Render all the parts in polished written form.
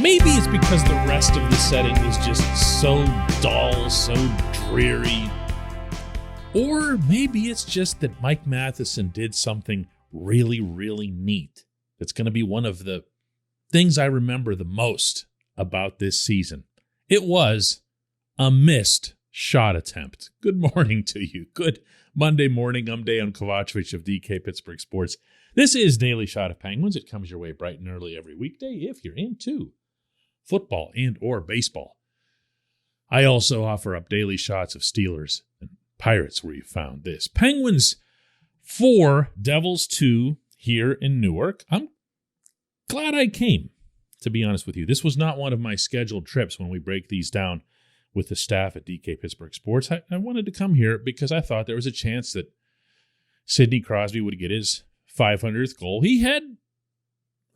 Maybe it's because the rest of the setting was just so dull, so dreary. Or maybe it's just that Mike Matheson did something really, really neat. That's going to be one of the things I remember the most about this season. It was a missed shot attempt. Good morning to you. Good Monday morning. I'm Dejan Kovacevic of DK Pittsburgh Sports. This is Daily Shot of Penguins. It comes your way bright and early every weekday if you're into football and or baseball. I also offer up daily shots of Steelers and Pirates where you found this. Penguins 4, Devils 2 here in Newark. I'm glad I came, to be honest with you. This was not one of my scheduled trips when we break these down with the staff at DK Pittsburgh Sports. I wanted to come here because I thought there was a chance that Sidney Crosby would get his 500th goal. He had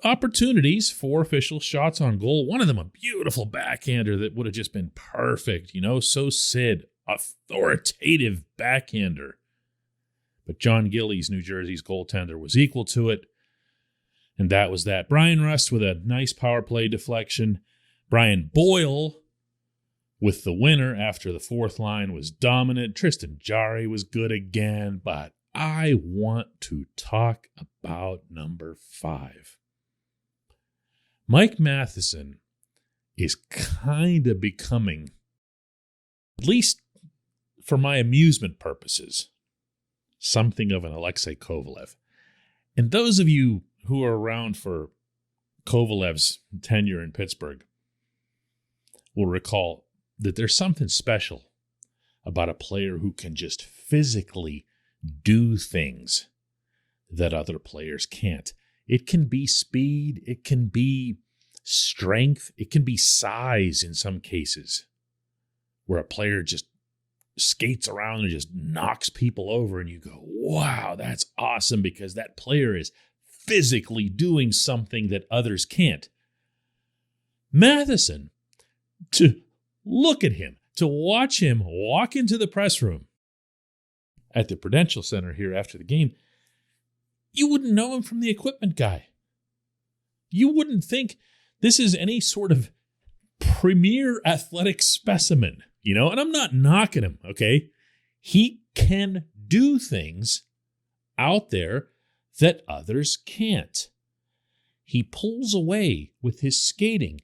opportunities for official shots on goal. One of them, a beautiful backhander that would have just been perfect. So Sid, authoritative backhander. But John Gillies, New Jersey's goaltender, was equal to it. And that was that. Brian Rust with a nice power play deflection. Brian Boyle with the winner after the fourth line was dominant. Tristan Jarry was good again. But I want to talk about number 5. Mike Matheson is kind of becoming, at least for my amusement purposes, something of an Alexei Kovalev. And those of you who are around for Kovalev's tenure in Pittsburgh will recall that there's something special about a player who can just physically do things that other players can't. It can be speed, it can be strength, it can be size in some cases, where a player just skates around and just knocks people over and you go, wow, that's awesome, because that player is physically doing something that others can't. Matheson, to look at him, to watch him walk into the press room at the Prudential Center here after the game, you wouldn't know him from the equipment guy. You wouldn't think this is any sort of premier athletic specimen, and I'm not knocking him, okay? He can do things out there that others can't. He pulls away with his skating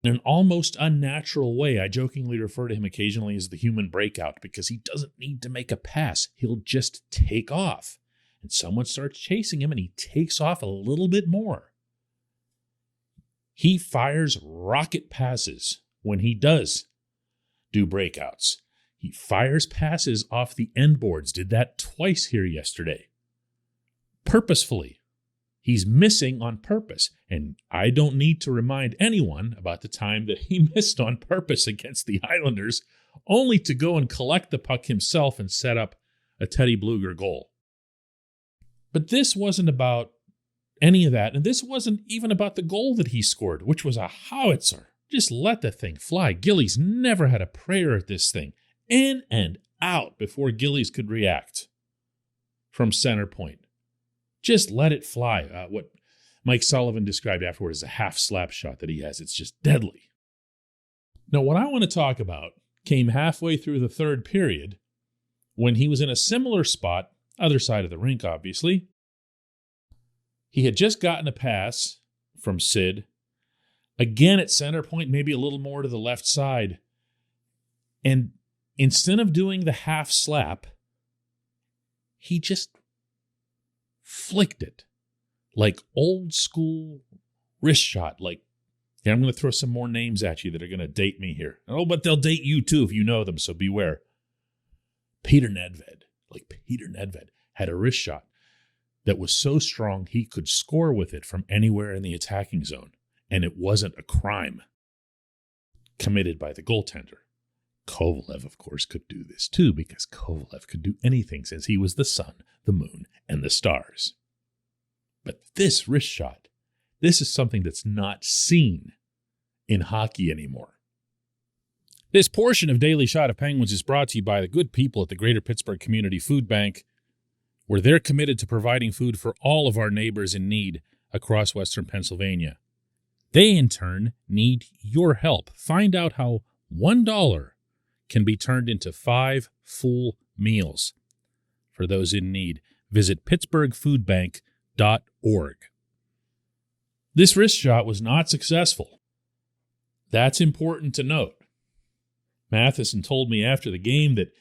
in an almost unnatural way. I jokingly refer to him occasionally as the human breakout because he doesn't need to make a pass. He'll just take off. And someone starts chasing him and he takes off a little bit more. He fires rocket passes when he does do breakouts. He fires passes off the end boards. Did that twice here yesterday. Purposefully. He's missing on purpose. And I don't need to remind anyone about the time that he missed on purpose against the Islanders, only to go and collect the puck himself and set up a Teddy Bluger goal. But this wasn't about any of that. And this wasn't even about the goal that he scored, which was a howitzer. Just let the thing fly. Gillies never had a prayer at this thing. In and out before Gillies could react from center point. Just let it fly. What Mike Sullivan described afterward as a half slap shot that he has. It's just deadly. Now, what I want to talk about came halfway through the third period when he was in a similar spot, other side of the rink, obviously. He had just gotten a pass from Sid. Again at center point, maybe a little more to the left side. And instead of doing the half slap, he just flicked it like old school wrist shot. Like, I'm going to throw some more names at you that are going to date me here. Oh, but they'll date you too if you know them, so beware. Peter Nedved had a wrist shot that was so strong he could score with it from anywhere in the attacking zone. And it wasn't a crime committed by the goaltender. Kovalev, of course, could do this too, because Kovalev could do anything since he was the sun, the moon, and the stars. But this wrist shot, this is something that's not seen in hockey anymore. This portion of Daily Shot of Penguins is brought to you by the good people at the Greater Pittsburgh Community Food Bank, where they're committed to providing food for all of our neighbors in need across Western Pennsylvania. They, in turn, need your help. Find out how $1 can be turned into 5 full meals. For those in need, visit pittsburghfoodbank.org. This wrist shot was not successful. That's important to note. Matheson told me after the game that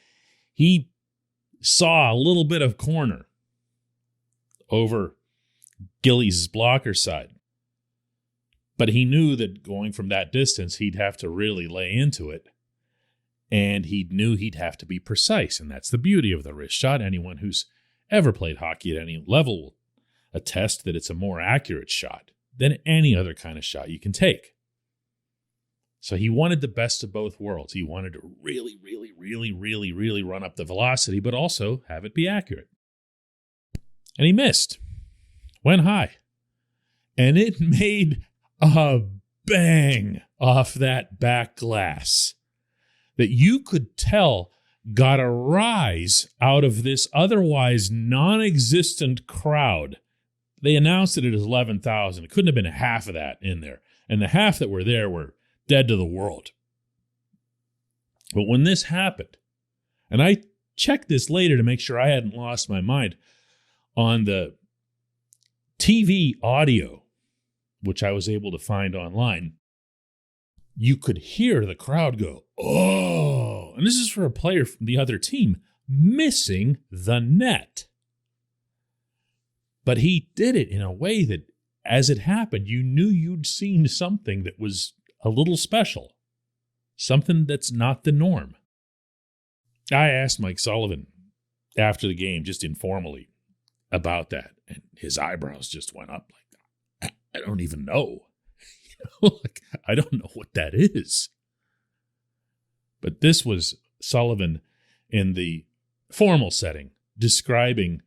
he saw a little bit of corner over Gillies' blocker side. But he knew that going from that distance, he'd have to really lay into it. And he knew he'd have to be precise. And that's the beauty of the wrist shot. Anyone who's ever played hockey at any level will attest that it's a more accurate shot than any other kind of shot you can take. So he wanted the best of both worlds. He wanted to really, really, really, really, really run up the velocity, but also have it be accurate. And he missed. Went high. And it made a bang off that back glass that you could tell got a rise out of this otherwise non-existent crowd. They announced it as 11,000. It couldn't have been half of that in there. And the half that were there were dead to the world. But when this happened, and I checked this later to make sure I hadn't lost my mind, on the TV audio, which I was able to find online, you could hear the crowd go, "Oh!" And this is for a player from the other team missing the net. But he did it in a way that, as it happened, you knew you'd seen something that was a little special, something that's not the norm. I asked Mike Sullivan after the game, just informally, about that, and his eyebrows just went up like, I don't even know. Like, I don't know what that is. But this was Sullivan in the formal setting, describing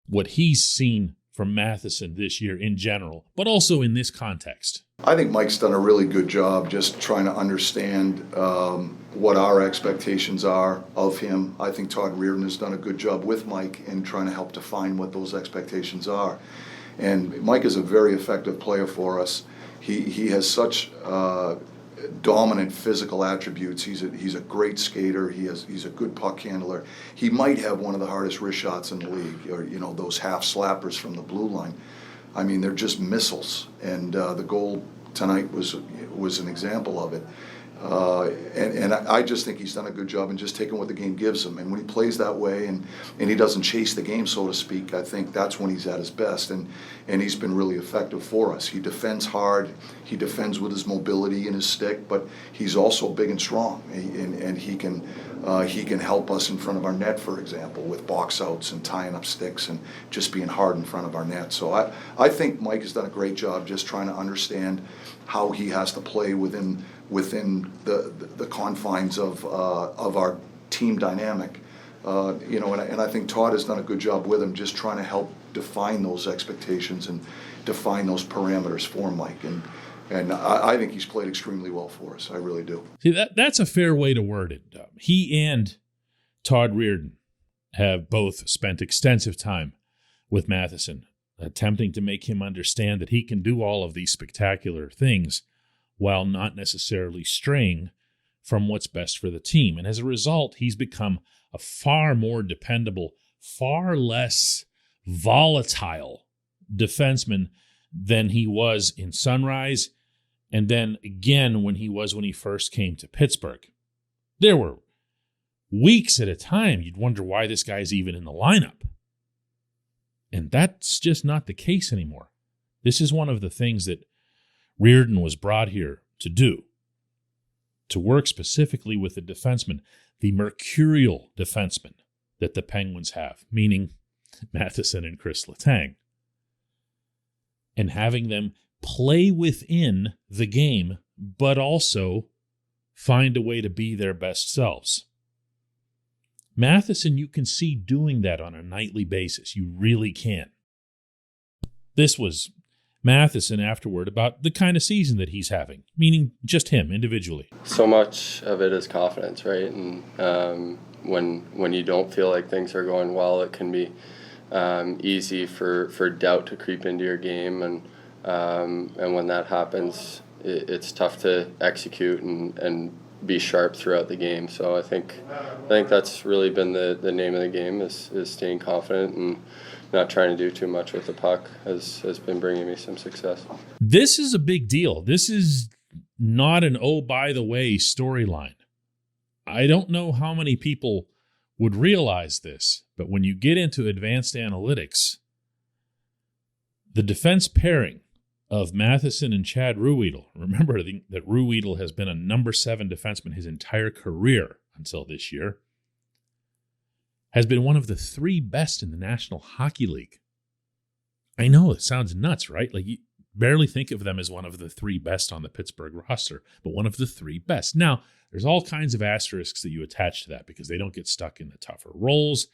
what he's seen from Matheson this year in general, but also in this context. I think Mike's done a really good job just trying to understand what our expectations are of him. I think Todd Reardon has done a good job with Mike in trying to help define what those expectations are. And Mike is a very effective player for us. He has such dominant physical attributes. He's a great skater. He's a good puck handler. He might have one of the hardest wrist shots in the league, or those half slappers from the blue line. I mean, they're just missiles, and the goal tonight was an example of it. And I just think he's done a good job in just taking what the game gives him. And when he plays that way and he doesn't chase the game, so to speak, I think that's when he's at his best. And he's been really effective for us. He defends hard. He defends with his mobility and his stick, but he's also big and strong. And he can help us in front of our net, for example, with box outs and tying up sticks and just being hard in front of our net. So I think Mike has done a great job just trying to understand how he has to play within the confines of our team dynamic, and I think Todd has done a good job with him, just trying to help define those expectations and define those parameters for Mike, and I think he's played extremely well for us. I really do. See, that's a fair way to word it. He and Todd Reardon have both spent extensive time with Matheson, attempting to make him understand that he can do all of these spectacular things while not necessarily straying from what's best for the team. And as a result, he's become a far more dependable, far less volatile defenseman than he was in Sunrise, and then again when he first came to Pittsburgh. There were weeks at a time you'd wonder why this guy's even in the lineup. And that's just not the case anymore. This is one of the things that Reardon was brought here to do, to work specifically with the defenseman, the mercurial defenseman that the Penguins have, meaning Matheson and Chris Letang, and having them play within the game, but also find a way to be their best selves. Matheson, you can see doing that on a nightly basis. You really can. This was Matheson afterward about the kind of season that he's having, meaning just him individually. So much of it is confidence, right? And when you don't feel like things are going well, it can be easy for doubt to creep into your game. And And when that happens, it's tough to execute and be sharp throughout the game. So I think that's really been the name of the game is staying confident and not trying to do too much with the puck has been bringing me some success. This is a big deal. This is not an oh, by the way storyline. I don't know how many people would realize this, but when you get into advanced analytics, the defense pairing of Matheson and Chad Ruhwedel, remember that Ruhwedel has been a number 7 defenseman his entire career until this year, has been one of the 3 best in the National Hockey League. I know, it sounds nuts, right? Like, you barely think of them as one of the 3 best on the Pittsburgh roster, but one of the 3 best. Now, there's all kinds of asterisks that you attach to that because they don't get stuck in the tougher roles.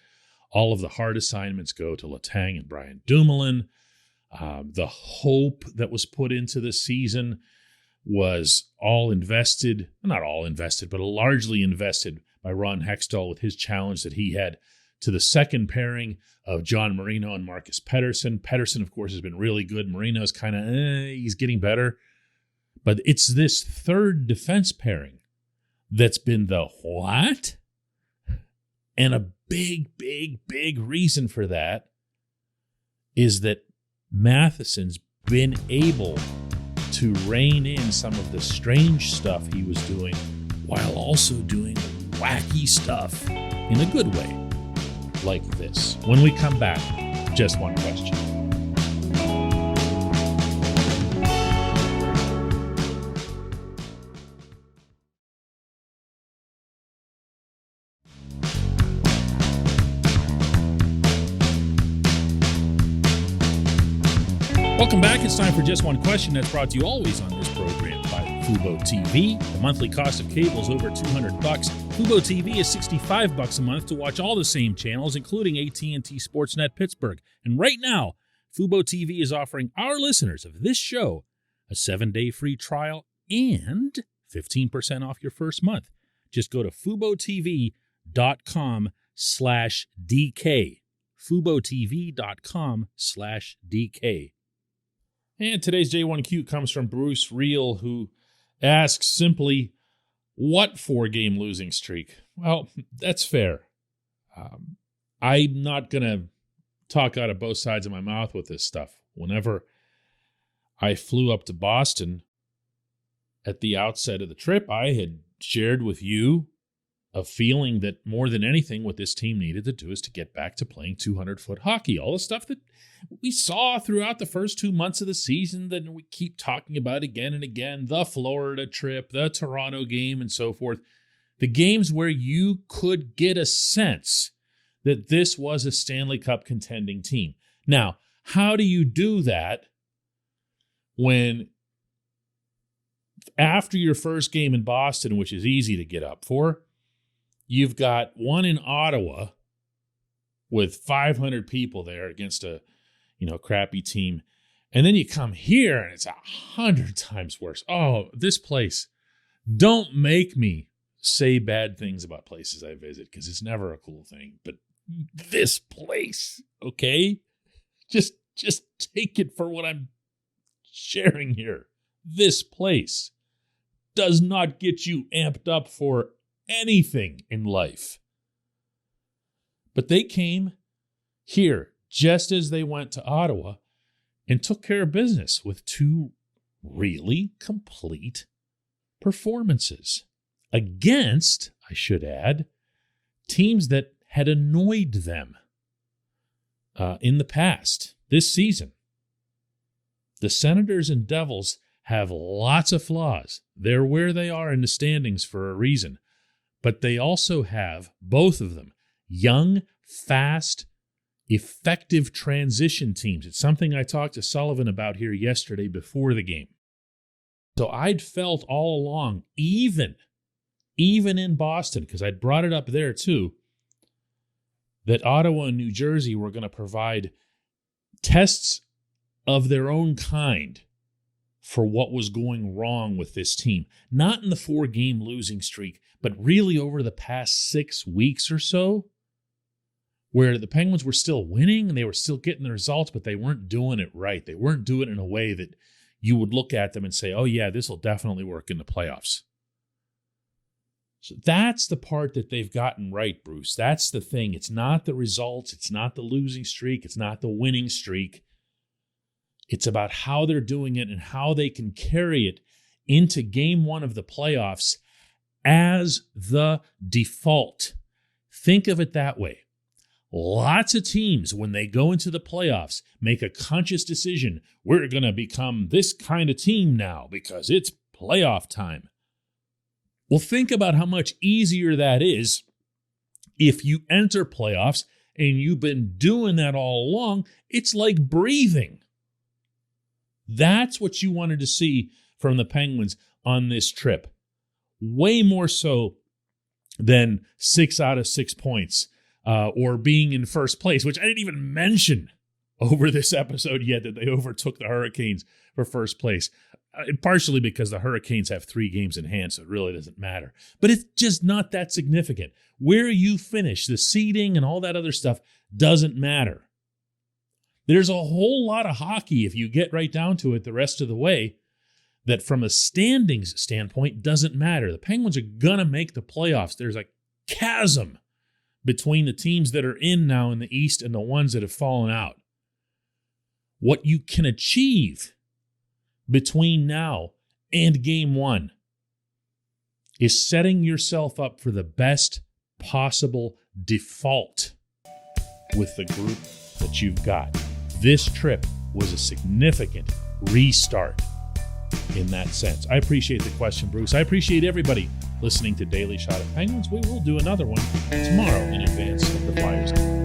All of the hard assignments go to Letang and Brian Dumoulin. The hope that was put into the season was not all invested, but largely invested by Ron Hextall with his challenge that he had to the second pairing of John Marino and Marcus Pettersson. Pettersson, of course, has been really good. Marino's kind of, he's getting better. But it's this third defense pairing that's been the what? And a big, big, big reason for that is that Matheson's been able to rein in some of the strange stuff he was doing while also doing wacky stuff in a good way, like this. When we come back, just one question. Welcome back. It's time for Just One Question that's brought to you always on this program by Fubo TV. The monthly cost of cable is over $200. Fubo TV is $65 a month to watch all the same channels, including AT&T Sportsnet Pittsburgh. And right now, Fubo TV is offering our listeners of this show a 7-day free trial and 15% off your first month. Just go to FuboTV.com/DK. FuboTV.com/DK. And today's J1Q comes from Bruce Reel, who asks simply, what 4-game losing streak? Well, that's fair. I'm not going to talk out of both sides of my mouth with this stuff. Whenever I flew up to Boston at the outset of the trip, I had shared with you a feeling that more than anything, what this team needed to do is to get back to playing 200-foot hockey. All the stuff that we saw throughout the first 2 months of the season that we keep talking about again and again, the Florida trip, the Toronto game, and so forth. The games where you could get a sense that this was a Stanley Cup contending team. Now, how do you do that when after your first game in Boston, which is easy to get up for, you've got one in Ottawa with 500 people there against a crappy team. And then you come here and it's 100 times worse. Oh, this place. Don't make me say bad things about places I visit because it's never a cool thing. But this place, okay? Just take it for what I'm sharing here. This place does not get you amped up for anything in life. But they came here just as they went to Ottawa and took care of business with 2 really complete performances against, I should add, teams that had annoyed them in the past this season. The Senators and Devils have lots of flaws. They're where they are in the standings for a reason. But they also have, both of them, young, fast, effective transition teams. It's something I talked to Sullivan about here yesterday before the game. So I'd felt all along, even in Boston, because I'd brought it up there too, that Ottawa and New Jersey were going to provide tests of their own kind for what was going wrong with this team. Not in the 4-game losing streak, but really over the past 6 weeks or so, where the Penguins were still winning and they were still getting the results, but they weren't doing it right. They weren't doing it in a way that you would look at them and say, oh yeah, this will definitely work in the playoffs. So that's the part that they've gotten right, Bruce. That's the thing. It's not the results. It's not the losing streak. It's not the winning streak. It's about how they're doing it and how they can carry it into game one of the playoffs as the default. Think of it that way. Lots of teams, when they go into the playoffs, make a conscious decision. We're going to become this kind of team now because it's playoff time. Well, think about how much easier that is if you enter playoffs and you've been doing that all along. It's like breathing. That's what you wanted to see from the Penguins on this trip. Way more so than 6 out of 6 points or being in first place, which I didn't even mention over this episode yet, that they overtook the Hurricanes for first place. Partially because the Hurricanes have 3 games in hand, so it really doesn't matter. But it's just not that significant. Where you finish, the seeding and all that other stuff doesn't matter. There's a whole lot of hockey, if you get right down to it the rest of the way, that from a standings standpoint doesn't matter. The Penguins are going to make the playoffs. There's a chasm between the teams that are in now in the East and the ones that have fallen out. What you can achieve between now and game one is setting yourself up for the best possible default with the group that you've got. This trip was a significant restart in that sense. I appreciate the question, Bruce. I appreciate everybody listening to Daily Shot of Penguins. We will do another one tomorrow in advance of the Flyers game.